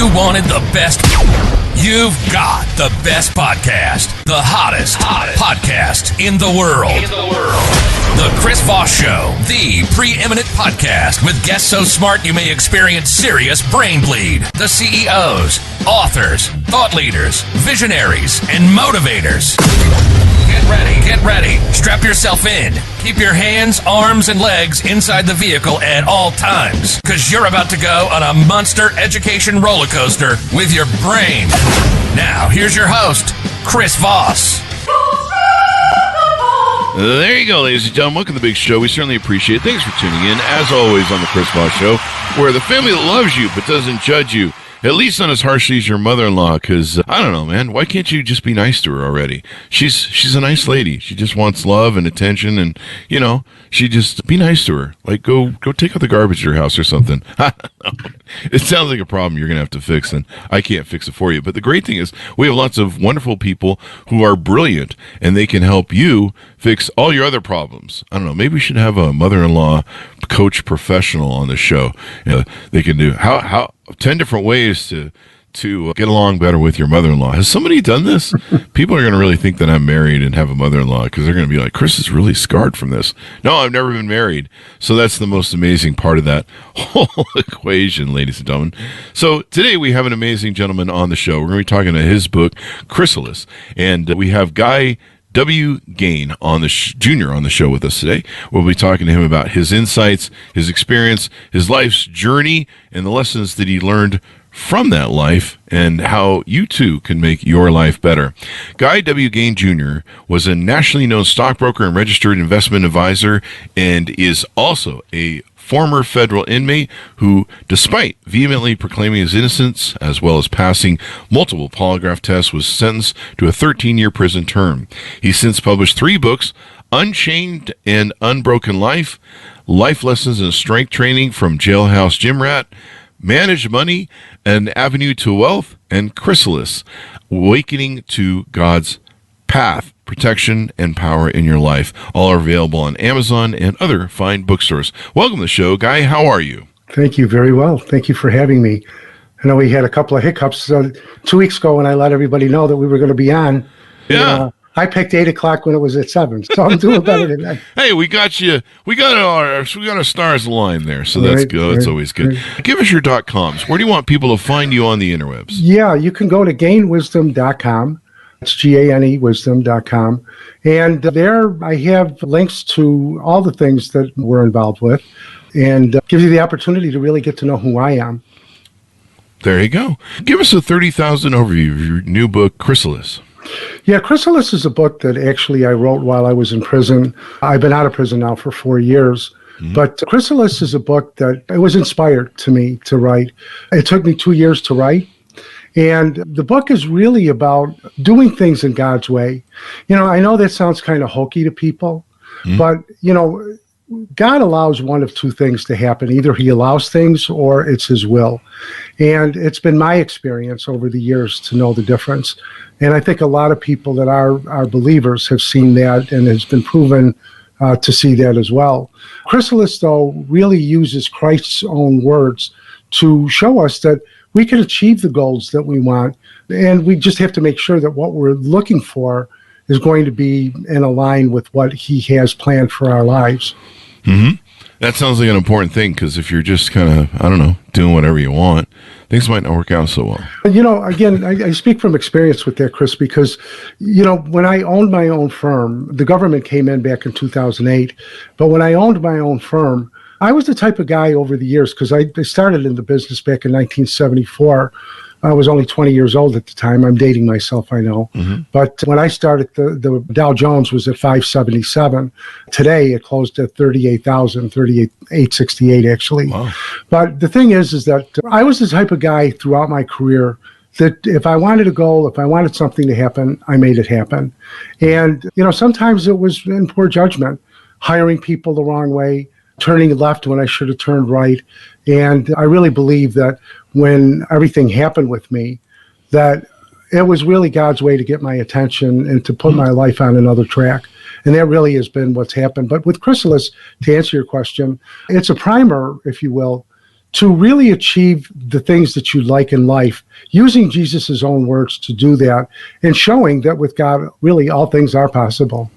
you wanted the best, you've got the best podcast. The hottest podcast in the world. The Chris Voss Show, the preeminent podcast with guests so smart you may experience serious brain bleed. The CEOs, authors, thought leaders, visionaries, and motivators. Get ready. Strap yourself in. Keep your hands, arms, and legs inside the vehicle at all times, because you're about to go on a monster education roller coaster with your brain. Now, here's your host, Chris Voss. There you go, ladies and gentlemen. Welcome to the big show. We certainly appreciate it. Thanks for tuning in, as always, on the Chris Voss Show, where the family that loves you but doesn't judge you, at least not as harshly as your mother-in-law, because, I don't know, man, why can't you just be nice to her already? She's a nice lady. She just wants love and attention, and, you know, she just, be nice to her. Like, go take out the garbage at your house or something. It sounds like a problem you're going to have to fix, and I can't fix it for you. But the great thing is, we have lots of wonderful people who are brilliant, and they can help you fix all your other problems. I don't know, maybe we should have a mother-in-law coach professional on the show. They can do, how 10 different ways to get along better with your mother-in-law. Has somebody done this? People are going to really think that I'm married and have a mother-in-law, because they're going to be like, Chris is really scarred from this. No, I've never been married. So that's the most amazing part of that whole equation, ladies and gentlemen. So today we have an amazing gentleman on the show. We're going to be talking to his book, Chrysalis. And we have Gane Gane on the Jr. on the show with us today. We'll be talking to him about his insights, his experience, his life's journey, and the lessons that he learned from that life, and how you too can make your life better. Guy W. Gane Jr. was a nationally known stockbroker and registered investment advisor, and is also a former federal inmate who, despite vehemently proclaiming his innocence, as well as passing multiple polygraph tests, was sentenced to a 13-year prison term. He's since published 3 books: Unchained and Unbroken Life, Life Lessons in Strength Training from Jailhouse Gym Rat, Managed Money, An Avenue to Wealth, and Chrysalis, Awakening to God's Path, Protection and Power in Your Life. All are available on Amazon and other fine bookstores. Welcome to the show, Guy. How are you? Thank you very well. Thank you for having me. I know we had a couple of hiccups 2 weeks ago when I let everybody know that we were going to be on. Yeah. I picked 8 o'clock when it was at 7, so I'm doing better than that. Hey, we got you. We got our stars aligned there, so that's good. That's always good. Give us your .coms. Where do you want people to find you on the interwebs? Yeah, you can go to ganewisdom.com. It's Gane wisdom.com. And there I have links to all the things that we're involved with, and gives you the opportunity to really get to know who I am. There you go. Give us a 30,000 overview of your new book, Chrysalis. Yeah, Chrysalis is a book that actually I wrote while I was in prison. I've been out of prison now for 4 years. Mm-hmm. But Chrysalis is a book that it was inspired to me to write. It took me 2 years to write. And the book is really about doing things in God's way. You know, I know that sounds kind of hokey to people, but, you know, God allows one of 2 things to happen. Either he allows things or it's his will. And it's been my experience over the years to know the difference. And I think a lot of people that are believers have seen that, and it's been proven to see that as well. Chrysalis, though, really uses Christ's own words to show us that we can achieve the goals that we want, and we just have to make sure that what we're looking for is going to be in line with what he has planned for our lives. Mm-hmm. That sounds like an important thing, because if you're just kind of, I don't know, doing whatever you want, things might not work out so well. You know, again, I speak from experience with that, Chris, because, you know, when I owned my own firm, the government came in back in 2008, but when I owned my own firm, I was the type of guy over the years, because I started in the business back in 1974. I was only 20 years old at the time. I'm dating myself, I know. Mm-hmm. But when I started, the Dow Jones was at 577. Today, it closed at 38,868, actually. Wow. But the thing is that I was the type of guy throughout my career that if I wanted a goal, if I wanted something to happen, I made it happen. And, you know, sometimes it was in poor judgment, hiring people the wrong way, turning left when I should have turned right. And I really believe that when everything happened with me, that it was really God's way to get my attention and to put my life on another track. And that really has been what's happened. But with Chrysalis, to answer your question, it's a primer, if you will, to really achieve the things that you like in life, using Jesus' own words to do that, and showing that with God, really all things are possible.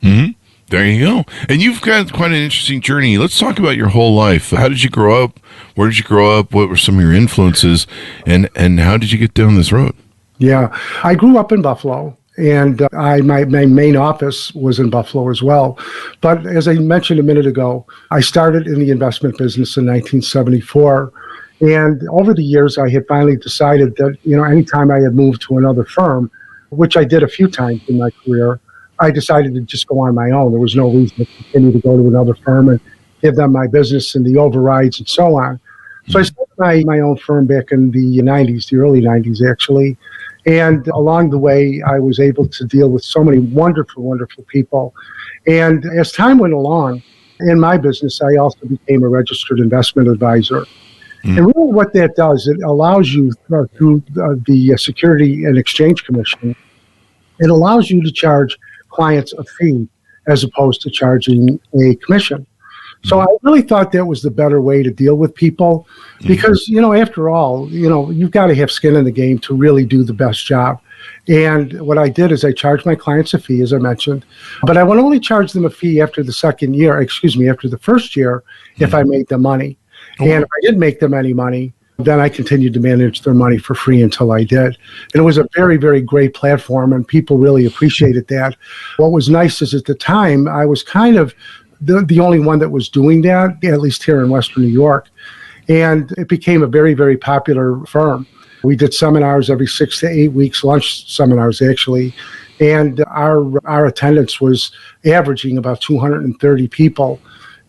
Mm-hmm. There you go. And you've got quite an interesting journey. Let's talk about your whole life. How did you grow up? Where did you grow up? What were some of your influences? And how did you get down this road? Yeah, I grew up in Buffalo, and my main office was in Buffalo as well. But as I mentioned a minute ago, I started in the investment business in 1974. And over the years, I had finally decided that, anytime I had moved to another firm, which I did a few times in my career, I decided to just go on my own. There was no reason to continue to go to another firm and give them my business and the overrides and so on. So I started my own firm back in the 90s, the early 90s, actually. And along the way, I was able to deal with so many wonderful, wonderful people. And as time went along in my business, I also became a registered investment advisor. And really what that does, it allows you through the Security and Exchange Commission, it allows you to charge clients a fee as opposed to charging a commission. So I really thought that was the better way to deal with people because, after all, you've got to have skin in the game to really do the best job. And what I did is I charged my clients a fee, as I mentioned, but I would only charge them a fee after the first year, if I made them money. And if I didn't make them any money, then I continued to manage their money for free until I did. And it was a very, very great platform, and people really appreciated that. What was nice is at the time, I was kind of the only one that was doing that, at least here in Western New York. And it became a very, very popular firm. We did seminars every 6 to 8 weeks, lunch seminars actually. And our attendance was averaging about 230 people.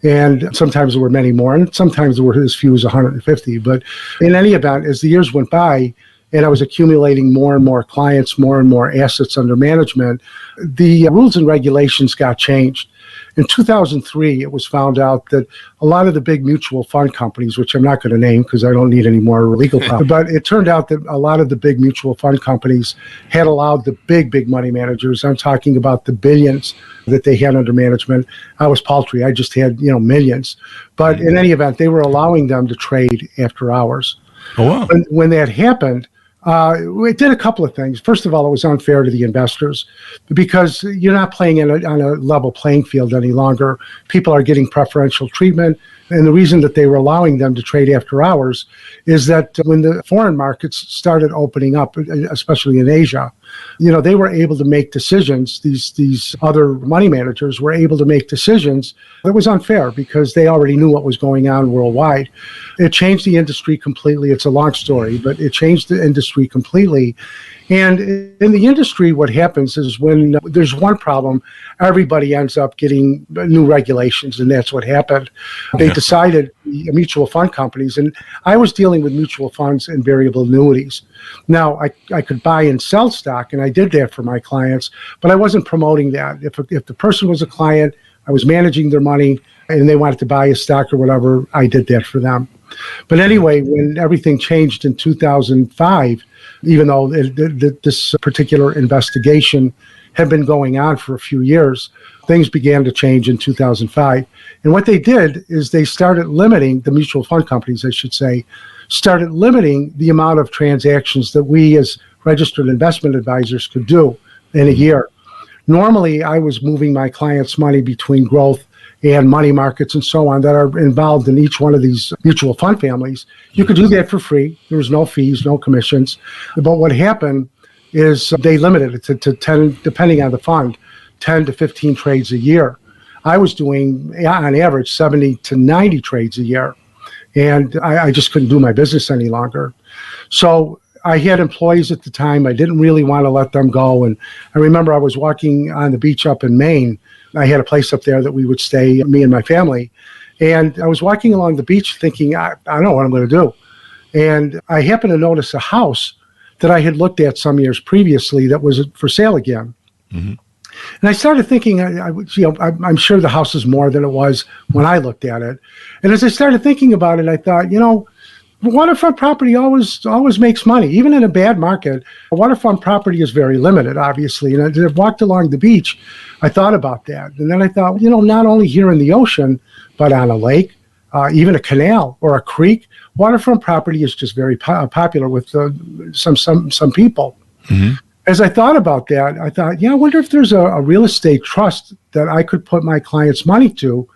And sometimes there were many more, and sometimes there were as few as 150. But in any event, as the years went by, and I was accumulating more and more clients, more and more assets under management, the rules and regulations got changed. In 2003, it was found out that a lot of the big mutual fund companies, which I'm not going to name because I don't need any more legal problems, but it turned out that a lot of the big mutual fund companies had allowed the big money managers, I'm talking about the billions that they had under management. I was paltry. I just had, millions. But in any event, they were allowing them to trade after hours. Oh, wow. When that happened, it did a couple of things. First of all, it was unfair to the investors because you're not playing on a level playing field any longer. People are getting preferential treatment. And the reason that they were allowing them to trade after hours is that when the foreign markets started opening up, especially in Asia, they were able to make decisions. These other money managers were able to make decisions that was unfair because they already knew what was going on worldwide. It changed the industry completely. It's a long story, but it changed the industry completely. And in the industry, what happens is when there's one problem, everybody ends up getting new regulations, and that's what happened. They decided, mutual fund companies, and I was dealing with mutual funds and variable annuities. Now, I could buy and sell stock, and I did that for my clients, but I wasn't promoting that. If the person was a client, I was managing their money, and they wanted to buy a stock or whatever, I did that for them. But anyway, when everything changed in 2005, even though this particular investigation had been going on for a few years, things began to change in 2005. And what they did is they started limiting, the mutual fund companies, I should say, started limiting the amount of transactions that we as registered investment advisors could do in a year. Normally, I was moving my clients' money between growth and money markets and so on that are involved in each one of these mutual fund families. You could do that for free. There was no fees, no commissions. But what happened is they limited it to 10, depending on the fund, 10 to 15 trades a year. I was doing, on average, 70 to 90 trades a year. And I just couldn't do my business any longer. So I had employees at the time. I didn't really want to let them go. And I remember I was walking on the beach up in Maine. I had a place up there that we would stay, me and my family. And I was walking along the beach thinking, I don't know what I'm going to do. And I happened to notice a house that I had looked at some years previously that was for sale again. Mm-hmm. And I started thinking, I'm sure the house is more than it was when I looked at it. And as I started thinking about it, I thought, waterfront property always makes money. Even in a bad market, a waterfront property is very limited, obviously. And as I walked along the beach, I thought about that. And then I thought, not only here in the ocean, but on a lake, even a canal or a creek. Waterfront property is just very popular with some people. Mm-hmm. As I thought about that, I thought, I wonder if there's a real estate trust that I could put my clients' money to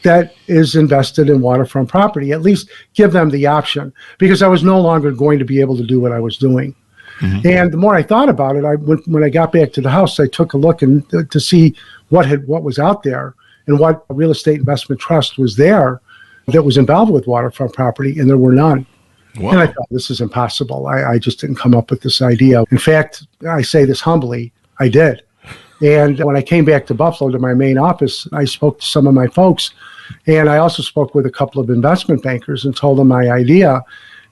that is invested in waterfront property, at least give them the option, because I was no longer going to be able to do what I was doing. Mm-hmm. And the more I thought about it, when I got back to the house, I took a look to see what was out there and what real estate investment trust was there that was involved with waterfront property, and there were none. Wow. And I thought, this is impossible. I just didn't come up with this idea. In fact, I say this humbly, I did. And when I came back to Buffalo to my main office, I spoke to some of my folks, and I also spoke with a couple of investment bankers and told them my idea.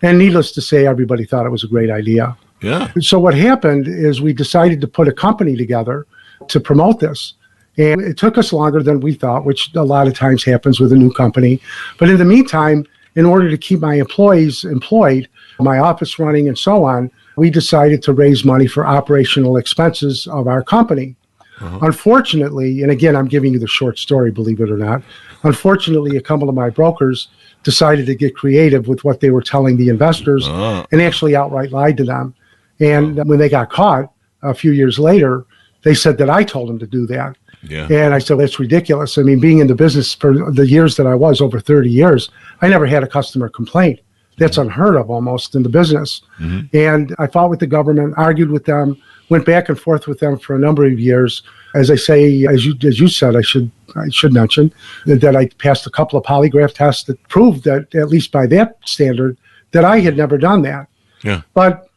And needless to say, everybody thought it was a great idea. Yeah. So what happened is we decided to put a company together to promote this. And it took us longer than we thought, which a lot of times happens with a new company. But in the meantime, in order to keep my employees employed, my office running and so on, we decided to raise money for operational expenses of our company. Uh-huh. Unfortunately, and again, I'm giving you the short story, believe it or not. Unfortunately, a couple of my brokers decided to get creative with what they were telling the investors and actually outright lied to them. And when they got caught a few years later, they said that I told them to do that. Yeah. And I said, that's ridiculous. I mean, being in the business for the years that I was, over 30 years, I never had a customer complaint. That's unheard of almost in the business. Mm-hmm. And I fought with the government, argued with them, went back and forth with them for a number of years. As I say, as you said, I should mention that I passed a couple of polygraph tests that proved that, at least by that standard, that I had never done that. Yeah. But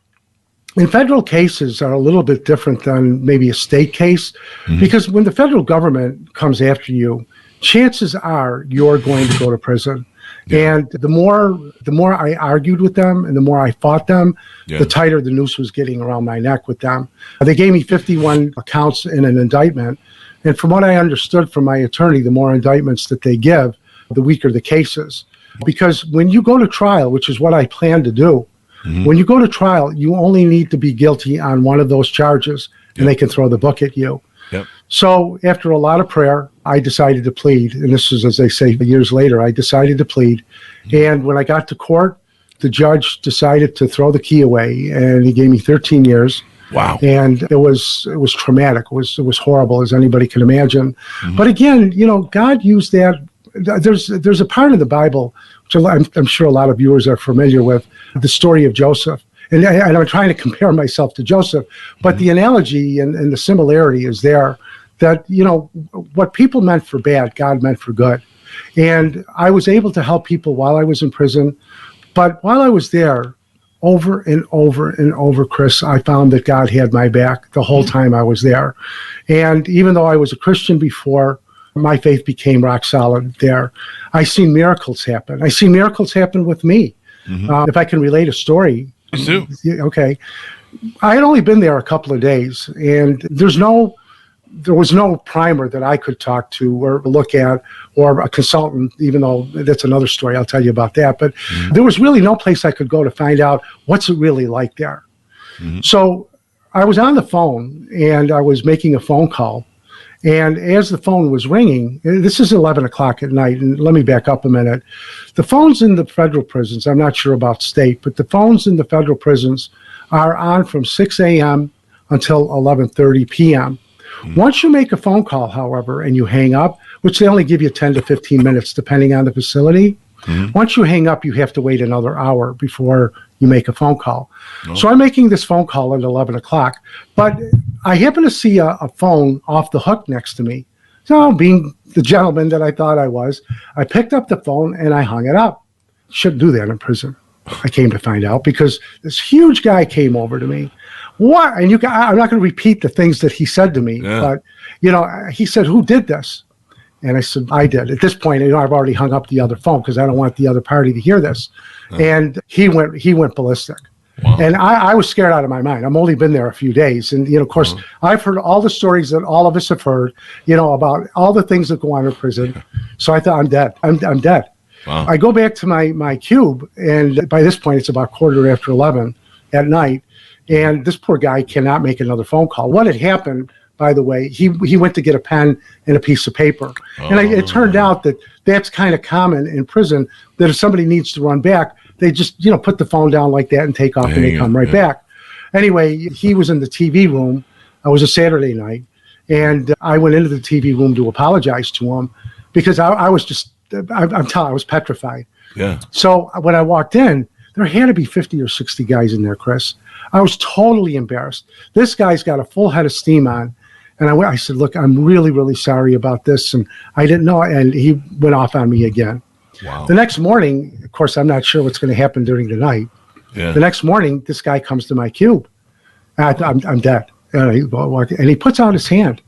in federal cases are a little bit different than maybe a state case, because when the federal government comes after you, chances are you're going to go to prison. Yeah. And the more I argued with them and the more I fought them, the tighter the noose was getting around my neck with them. They gave me 51 counts in an indictment. And from what I understood from my attorney, the more indictments that they give, the weaker the case is. Because when you go to trial, which is what I plan to do, when you go to trial, you only need to be guilty on one of those charges, and they can throw the book at you. Yep. So after a lot of prayer, I decided to plead. And this is, as they say, years later, I decided to plead. And when I got to court, the judge decided to throw the key away, and he gave me 13 years. Wow. And it was traumatic. It was horrible, as anybody can imagine. But again, God used that. There's a part of the Bible, which I'm sure a lot of viewers are familiar with, the story of Joseph. And I'm trying to compare myself to Joseph, but the analogy and the similarity is there, that, what people meant for bad, God meant for good. And I was able to help people while I was in prison. But while I was there, over and over and over, Chris, I found that God had my back the whole time I was there. And even though I was a Christian before, my faith became rock solid there. I seen miracles happen. I see miracles happen with me. If I can relate a story. Okay. I had only been there a couple of days, and there was no primer that I could talk to or look at, or a consultant, even though that's another story. I'll tell you about that. But there was really no place I could go to find out what's it really like there. So I was on the phone, and I was making a phone call. And as the phone was ringing, this is 11 o'clock at night, and let me back up a minute. The phones in the federal prisons, I'm not sure about state, but the phones in the federal prisons are on from 6 a.m. until 11:30 p.m. Once you make a phone call, however, and you hang up, which they only give you 10 to 15 minutes depending on the facility, once you hang up, you have to wait another hour before you make a phone call. So I'm making this phone call at 11 o'clock, but I happen to see a phone off the hook next to me. So being the gentleman that I thought I was, I picked up the phone and I hung it up. Shouldn't do that in prison, I came to find out, because this huge guy came over to me. What? And I'm not going to repeat the things that he said to me, but, he said, "Who did this?" And I said, "I did." At this point, I've already hung up the other phone because I don't want the other party to hear this. And he went ballistic. Wow. And I was scared out of my mind. I've only been there a few days. And, of course, I've heard all the stories that all of us have heard, about all the things that go on in prison. So I thought, I'm dead. I'm dead. Wow. I go back to my cube, and by this point, it's about 11:15 at night. And this poor guy cannot make another phone call. What had happened by the way. He went to get a pen and a piece of paper. And it turned out that that's kind of common in prison, that if somebody needs to run back, they just, put the phone down like that and take off, and they come right back. Anyway, he was in the TV room. It was a Saturday night, and I went into the TV room to apologize to him because I was just, I was petrified. Yeah. So when I walked in, there had to be 50 or 60 guys in there, Chris. I was totally embarrassed. This guy's got a full head of steam on. And I said, look, I'm really, really sorry about this. And I didn't know. And he went off on me again. Wow. The next morning, of course, I'm not sure what's going to happen during the night. Yeah. The next morning, this guy comes to my cube. I'm dead. And he puts out his hand.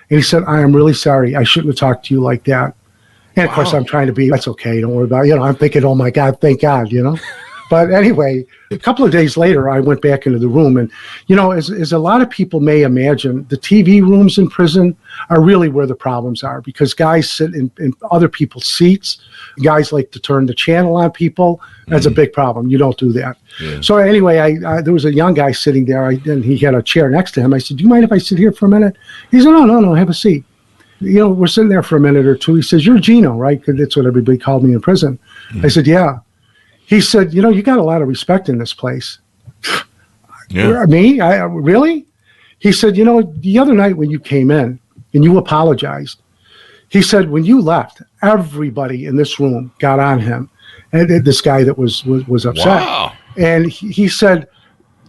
And he said, I am really sorry. I shouldn't have talked to you like that. And, of course, I'm trying to be, that's okay. Don't worry about it. I'm thinking, oh, my God, thank God, But anyway, a couple of days later, I went back into the room. And, as a lot of people may imagine, the TV rooms in prison are really where the problems are, because guys sit in other people's seats. Guys like to turn the channel on people. That's a big problem. You don't do that. Yeah. So anyway, there was a young guy sitting there, and he had a chair next to him. I said, do you mind if I sit here for a minute? He said, no, have a seat. We're sitting there for a minute or two. He says, you're Gino, right? Because that's what everybody called me in prison. I said, yeah. He said, you got a lot of respect in this place. Yeah. Me? Really? He said, the other night when you came in and you apologized, he said, when you left, everybody in this room got on him. And this guy that was upset. Wow. And he said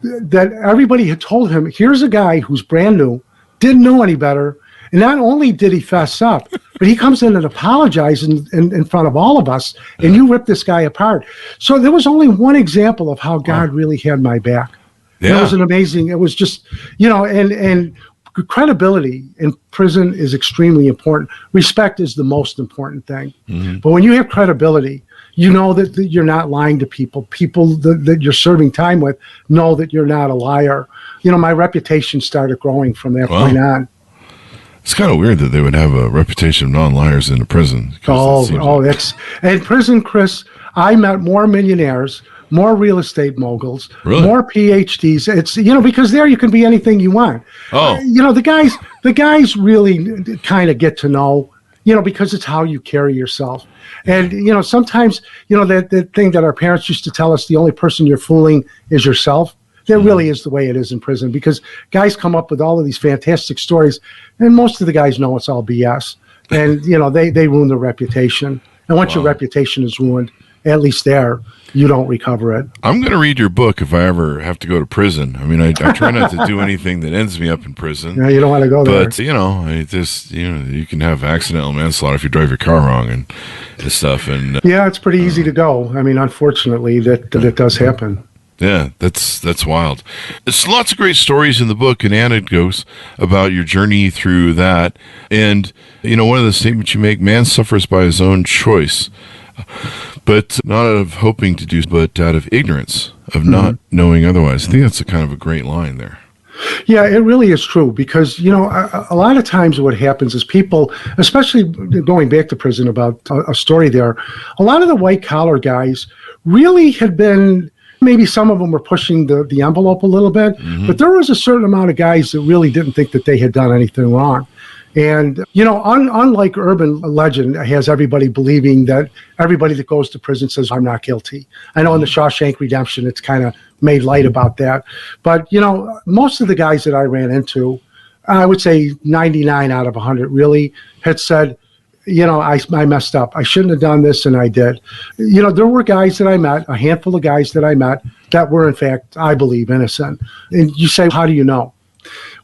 that everybody had told him, here's a guy who's brand new, didn't know any better. And not only did he fess up, but he comes in and apologizes in front of all of us, and you rip this guy apart. So there was only one example of how God really had my back. Yeah. It was it was just, and credibility in prison is extremely important. Respect is the most important thing. Mm-hmm. But when you have credibility, that you're not lying to people. People that you're serving time with know that you're not a liar. My reputation started growing from that point on. It's kind of weird that they would have a reputation of non-liars in a prison. That's in prison, Chris. I met more millionaires, more real estate moguls, more PhDs. It's because there you can be anything you want. Oh, the guys really kind of get to know, because it's how you carry yourself. And sometimes that thing that our parents used to tell us: the only person you're fooling is yourself. That really is the way it is in prison, because guys come up with all of these fantastic stories, and most of the guys know it's all BS. And, they ruin their reputation. And once your reputation is ruined, at least there, you don't recover it. I'm going to read your book if I ever have to go to prison. I mean, I try not to do anything that ends me up in prison. Yeah, you don't want to go there. But, you can have accidental manslaughter if you drive your car wrong and stuff. And yeah, it's pretty easy to go. I mean, unfortunately, that does happen. Yeah, that's wild. There's lots of great stories in the book and anecdotes about your journey through that. And, one of the statements you make, man suffers by his own choice, but not out of hoping to do, but out of ignorance of not knowing otherwise. I think that's a kind of a great line there. Yeah, it really is true, because, a lot of times what happens is people, especially going back to prison about a story there, a lot of the white collar guys really had been, maybe some of them were pushing the envelope a little bit, but there was a certain amount of guys that really didn't think that they had done anything wrong. And, unlike urban legend has everybody believing that everybody that goes to prison says, I'm not guilty. I know in the Shawshank Redemption, it's kind of made light about that. But, most of the guys that I ran into, I would say 99 out of 100 really had said, I messed up. I shouldn't have done this, and I did. There were guys that I met, a handful of guys that I met, that were, in fact, I believe, innocent. And you say, how do you know?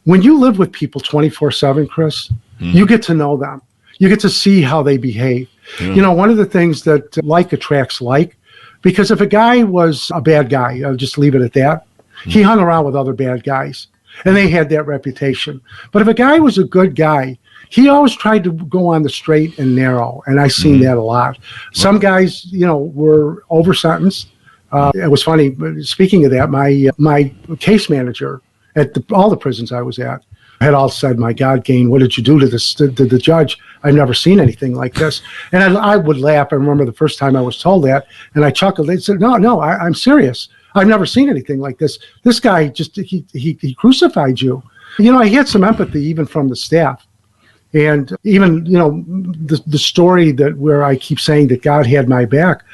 When you live with people 24/7, Chris, you get to know them. You get to see how they behave. Yeah. One of the things that like attracts like, because if a guy was a bad guy, I'll just leave it at that, he hung around with other bad guys, and they had that reputation. But if a guy was a good guy, he always tried to go on the straight and narrow, and I've seen that a lot. Some guys, were over-sentenced. It was funny, speaking of that, my case manager at all the prisons I was at had all said, my God, Gane, what did you do to the judge? I've never seen anything like this. And I would laugh. I remember the first time I was told that, and I chuckled. They said, no, I'm serious. I've never seen anything like this. This guy he crucified you. I had some empathy even from the staff. And even, the story that where I keep saying that God had my back,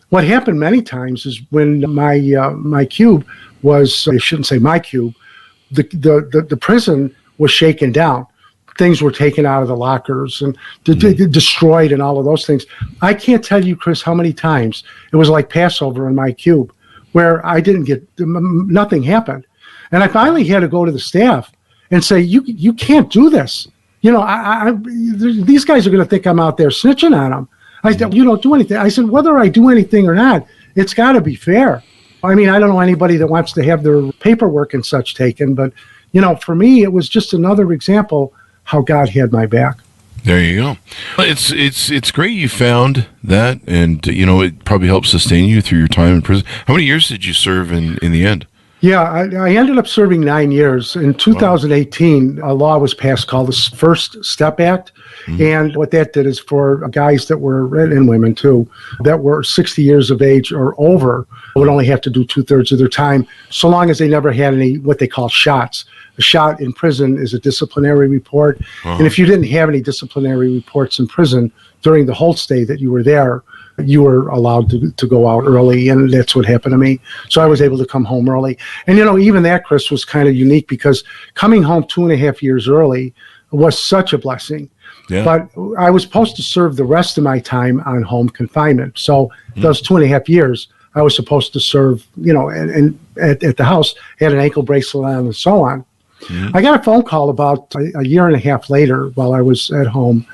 what happened many times is when my cube was, I shouldn't say my cube, the prison was shaken down. Things were taken out of the lockers and destroyed and all of those things. I can't tell you, Chris, how many times it was like Passover in my cube where I didn't get, nothing happened. And I finally had to go to the staff and say, you can't do this. These guys are going to think I'm out there snitching on them. I said, you don't do anything. I said, whether I do anything or not, it's got to be fair. I mean, I don't know anybody that wants to have their paperwork and such taken, but, for me, it was just another example how God had my back. There you go. It's great you found that, and, it probably helped sustain you through your time in prison. How many years did you serve in the end? Yeah, I ended up serving 9 years. In 2018, a law was passed called the First Step Act. Mm-hmm. And what that did is for guys that were, and women too, that were 60 years of age or over, would only have to do 2/3 of their time, so long as they never had any, what they call shots. A shot in prison is a disciplinary report. Uh-huh. And if you didn't have any disciplinary reports in prison during the whole stay that you were there, you were allowed to go out early, and that's what happened to me. So I was able to come home early. And, even that, Chris, was kind of unique because coming home 2.5 years early was such a blessing. Yeah. But I was supposed to serve the rest of my time on home confinement. So those 2.5 years, I was supposed to serve, and at the house, had an ankle bracelet on and so on. Mm-hmm. I got a phone call about a year and a half later while I was at home.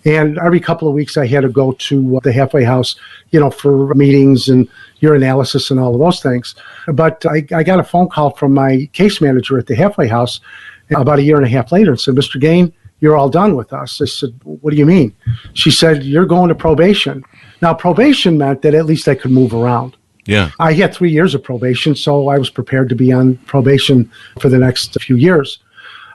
And every couple of weeks I had to go to the halfway house, for meetings and urinalysis and all of those things. But I got a phone call from my case manager at the halfway house about a year and a half later and said, Mr. Gane, you're all done with us. I said, what do you mean? She said, you're going to probation. Now, probation meant that at least I could move around. Yeah. I had 3 years of probation, so I was prepared to be on probation for the next few years.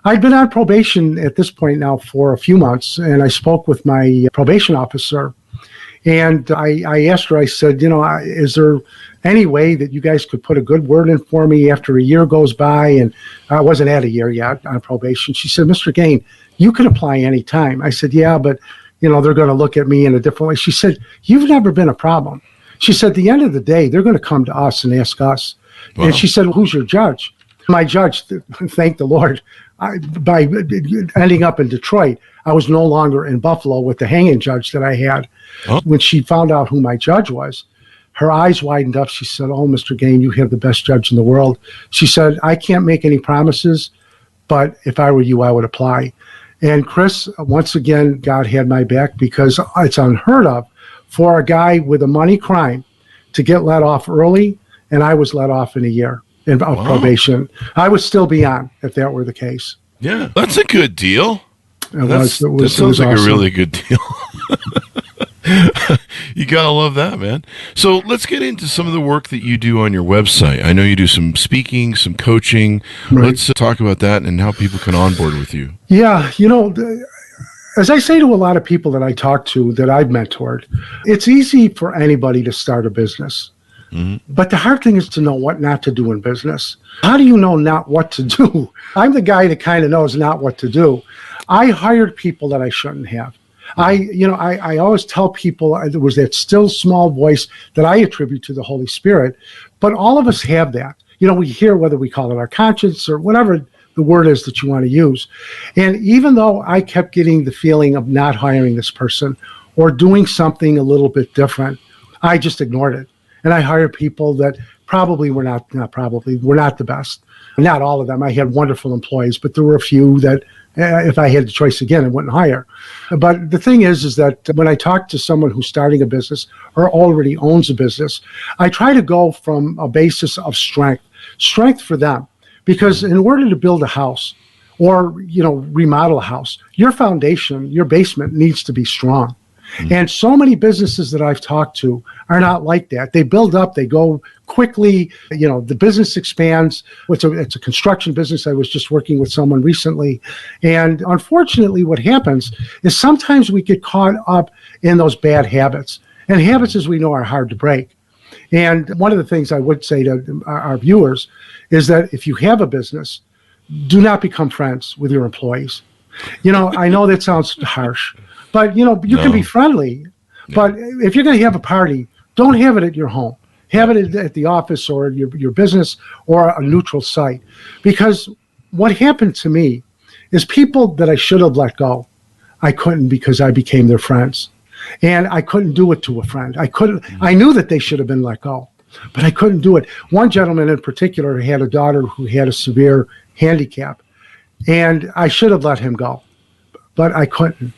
I'd been on probation at this point now for a few months, and I spoke with my probation officer, and I asked her, I said, is there any way that you guys could put a good word in for me after a year goes by? And I wasn't at a year yet on probation. She said, Mr. Gane, you can apply any time. I said, yeah, but, they're going to look at me in a different way. She said, you've never been a problem. She said, at the end of the day, they're going to come to us and ask us. Wow. And she said, well, who's your judge? My judge, thank the Lord, by ending up in Detroit, I was no longer in Buffalo with the hanging judge that I had. Oh. When she found out who my judge was, her eyes widened up. She said, oh, Mr. Gane, you have the best judge in the world. She said, I can't make any promises, but if I were you, I would apply. And Chris, once again, God had my back because it's unheard of for a guy with a money crime to get let off early, and I was let off in a year of probation. I would still be on if that were the case. Yeah, that's a good deal. That sounds like awesome. A really good deal. You gotta love that, man. So let's get into some of the work that you do on your website. I know you do some speaking, some coaching. Right. Let's talk about that and how people can onboard with you. Yeah, as I say to a lot of people that I talk to that I've mentored, it's easy for anybody to start a business. Mm-hmm. But the hard thing is to know what not to do in business. How do you know not what to do? I'm the guy that kind of knows not what to do. I hired people that I shouldn't have. I always tell people there was that still small voice that I attribute to the Holy Spirit, but all of us have that. We hear, whether we call it our conscience or whatever the word is that you want to use. And even though I kept getting the feeling of not hiring this person or doing something a little bit different, I just ignored it. And I hired people that probably were not the best. Not all of them. I had wonderful employees, but there were a few that if I had the choice again, I wouldn't hire. But the thing is that when I talk to someone who's starting a business or already owns a business, I try to go from a basis of strength for them. Because in order to build a house or, remodel a house, your foundation, your basement needs to be strong. Mm-hmm. And so many businesses that I've talked to are not like that. They build up, they go quickly, the business expands. It's a construction business. I was just working with someone recently. And unfortunately, what happens is sometimes we get caught up in those bad habits. And habits, as we know, are hard to break. And one of the things I would say to our viewers is that if you have a business, do not become friends with your employees. I know that sounds harsh, but you can be friendly. But if you're going to have a party, don't have it at your home. Have it at the office or your business or a neutral site. Because what happened to me is people that I should have let go, I couldn't because I became their friends. And I couldn't do it to a friend. I knew that they should have been let go, but I couldn't do it. One gentleman in particular had a daughter who had a severe handicap, and I should have let him go, but I couldn't.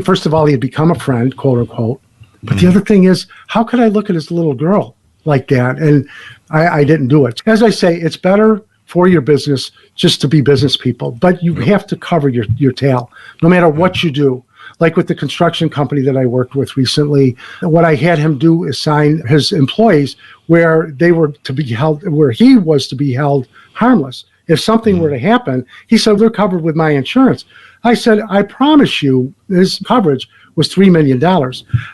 First of all, he had become a friend, quote unquote. But the other thing is, how could I look at his little girl like that? And I didn't do it. As I say, it's better for your business just to be business people, but you have to cover your tail no matter what you do. Like with the construction company that I worked with recently, what I had him do is sign his employees where they were to be held, where he was to be held harmless. If something were to happen, he said, they're covered with my insurance. I said, I promise you, his coverage was $3 million.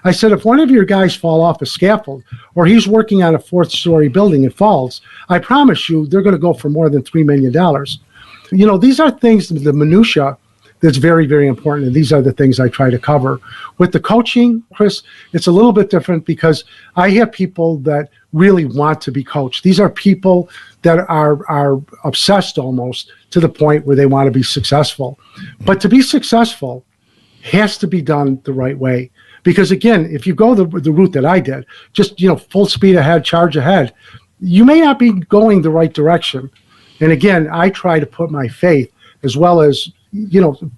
I said, if one of your guys fall off a scaffold or he's working on a 4th-story building and falls, I promise you they're going to go for more than $3 million. These are things, the minutia, that's very, very important. And these are the things I try to cover. With the coaching, Chris, it's a little bit different because I have people that really want to be coached. These are people that are obsessed almost to the point where they want to be successful. But to be successful has to be done the right way. Because again, if you go the route that I did, just, full speed ahead, charge ahead, you may not be going the right direction. And again, I try to put my faith as well as,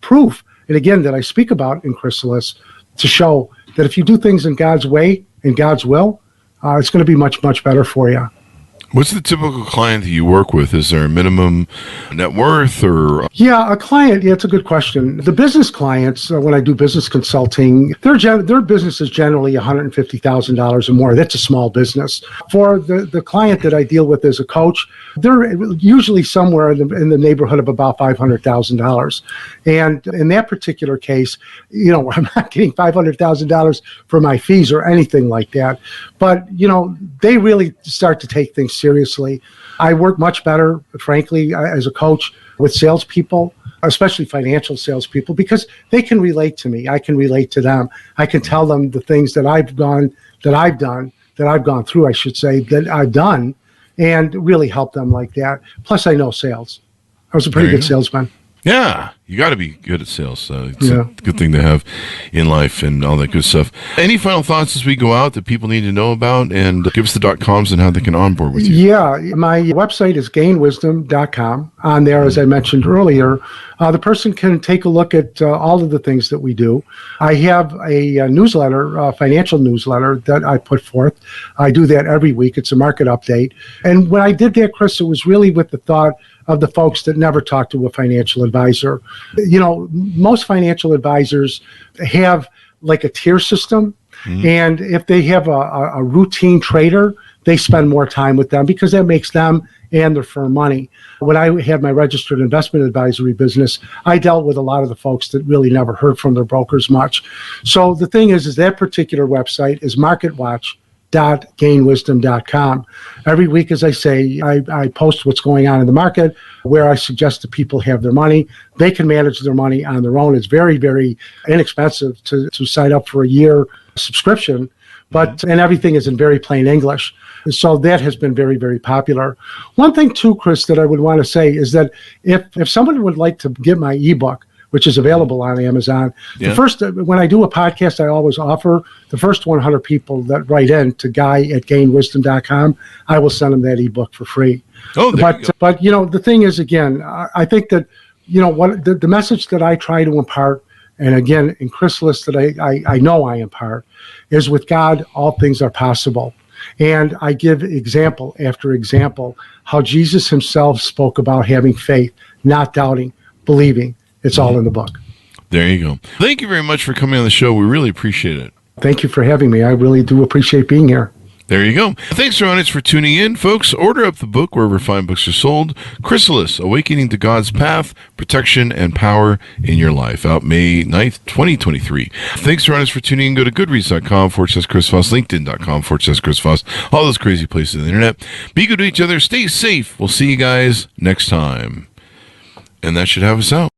proof, and again, that I speak about in Chrysalis, to show that if you do things in God's way, in God's will, it's going to be much, much better for you. What's the typical client that you work with? Is there a minimum net worth or? Yeah, a client. Yeah, it's a good question. The business clients, when I do business consulting, their business is generally $150,000 or more. That's a small business. For the client that I deal with as a coach, they're usually somewhere in the neighborhood of about $500,000. And in that particular case, I'm not getting $500,000 for my fees or anything like that. But, they really start to take things seriously. I work much better, frankly, as a coach with salespeople, especially financial salespeople, because they can relate to me. I can relate to them. I can tell them the things that I've gone through, I should say, that I've done, and really help them like that. Plus, I know sales. I was a pretty good salesman. Yeah, you got to be good at sales. So it's a good thing to have in life and all that good stuff. Any final thoughts as we go out that people need to know about? And give us the .coms and how they can onboard with you. Yeah, my website is ganewisdom.com. On there, as I mentioned earlier, the person can take a look at all of the things that we do. I have a newsletter, a financial newsletter that I put forth. I do that every week. It's a market update. And when I did that, Chris, it was really with the thought of the folks that never talk to a financial advisor. Most financial advisors have like a tier system. And if they have a routine trader, they spend more time with them because that makes them and their firm money. When I had my registered investment advisory business, I dealt with a lot of the folks that really never heard from their brokers much. So the thing is that particular website is marketwatch.ganewisdom.com. Every week, as I say, I post what's going on in the market, where I suggest that people have their money. They can manage their money on their own. It's very, very inexpensive to sign up for a year subscription, and everything is in very plain English. So that has been very, very popular. One thing too, Chris, that I would want to say is that if someone would like to get my ebook, which is available on Amazon. The first, when I do a podcast, I always offer the first 100 people that write in to guy@ganewisdom.com, I will send them that ebook for free. But the thing is, again, I think that, what the message that I try to impart, and again, in Chrysalis that I know I impart, is with God, all things are possible. And I give example after example how Jesus himself spoke about having faith, not doubting, believing. It's all in the book. There you go. Thank you very much for coming on the show. We really appreciate it. Thank you for having me. I really do appreciate being here. There you go. Thanks, audience, for tuning in. Folks, order up the book wherever fine books are sold. Chrysalis, Awakening to God's Path, Protection, and Power in Your Life. Out May 9th, 2023. Thanks, audience, for tuning in. Go to goodreads.com/Chris Voss, LinkedIn.com/Chris Voss, all those crazy places on the internet. Be good to each other. Stay safe. We'll see you guys next time. And that should have us out.